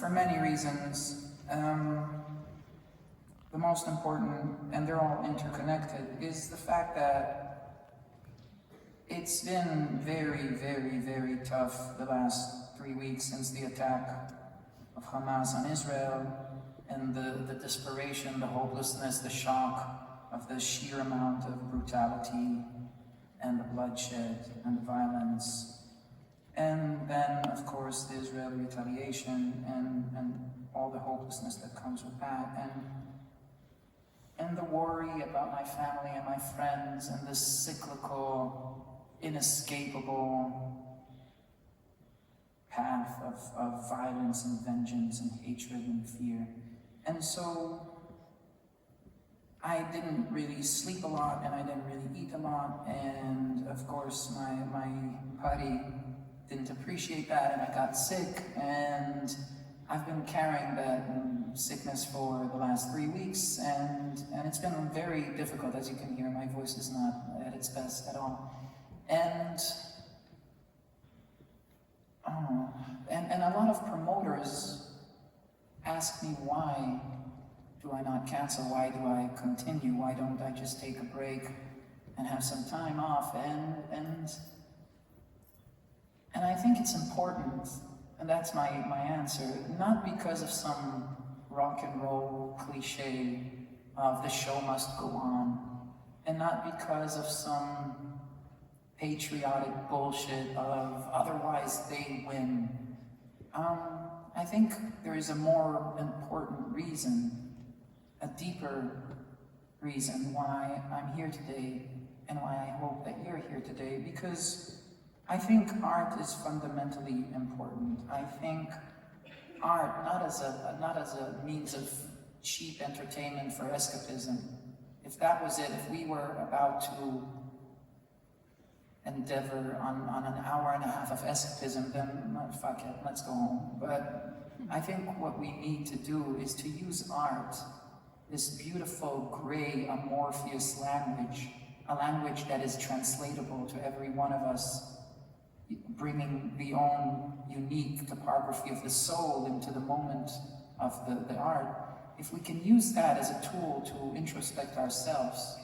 for many reasons. The most important, and they're all interconnected, is the fact that it's been very, very, very tough the last 3 weeks since the attack of Hamas on Israel, and the desperation, the hopelessness, the shock of the sheer amount of brutality and the bloodshed and the violence. And then, of course, the Israeli retaliation and all the hopelessness that comes with that. And the worry about my family and my friends and this cyclical, inescapable path of violence and vengeance and hatred and fear. And so I didn't really sleep a lot and I didn't really eat a lot, and of course my body didn't appreciate that, and I got sick, and I've been carrying that sickness for the last 3 weeks, and it's been very difficult. As you can hear, my voice is not at its best at all. And a lot of promoters ask me, why do I not cancel? Why do I continue? Why don't I just take a break and have some time off? And I think it's important, and that's my answer, not because of some rock and roll cliche of the show must go on, and not because of some patriotic bullshit of otherwise they win. I think there is a more important reason, a deeper reason why I'm here today and why I hope that you're here today, because I think art is fundamentally important. I think art, not as a means of cheap entertainment for escapism. If that was it, if we were about to endeavor on an hour and a half of escapism, then fuck it, let's go home. But I think what we need to do is to use art, this beautiful, gray, amorphous language, a language that is translatable to every one of us, bringing the own unique topography of the soul into the moment of the art. If we can use that as a tool to introspect ourselves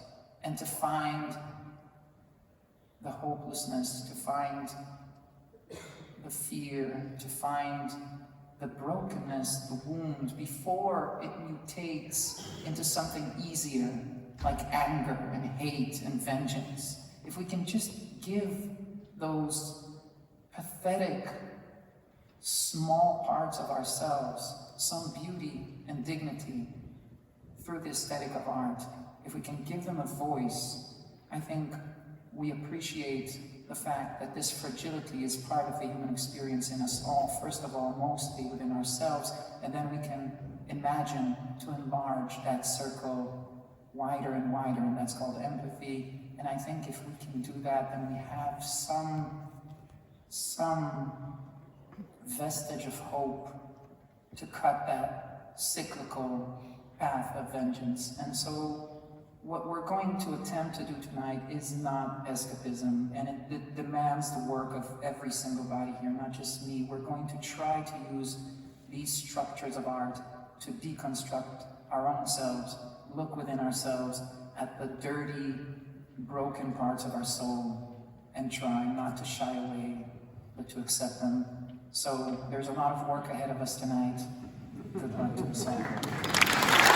and to find the hopelessness, to find the fear, to find the brokenness, the wound, before it mutates into something easier, like anger and hate and vengeance. If we can just give those pathetic, small parts of ourselves some beauty and dignity through the aesthetic of art, if we can give them a voice, I think we appreciate the fact that this fragility is part of the human experience in us all, first of all, mostly within ourselves, and then we can imagine to enlarge that circle wider and wider, and that's called empathy. And I think if we can do that, then we have some vestige of hope to cut that cyclical path of vengeance. And so what we're going to attempt to do tonight is not escapism, and it demands the work of every single body here, not just me. We're going to try to use these structures of art to deconstruct our own selves, look within ourselves at the dirty, broken parts of our soul, and try not to shy away, but to accept them. So there's a lot of work ahead of us tonight. Good luck to us all.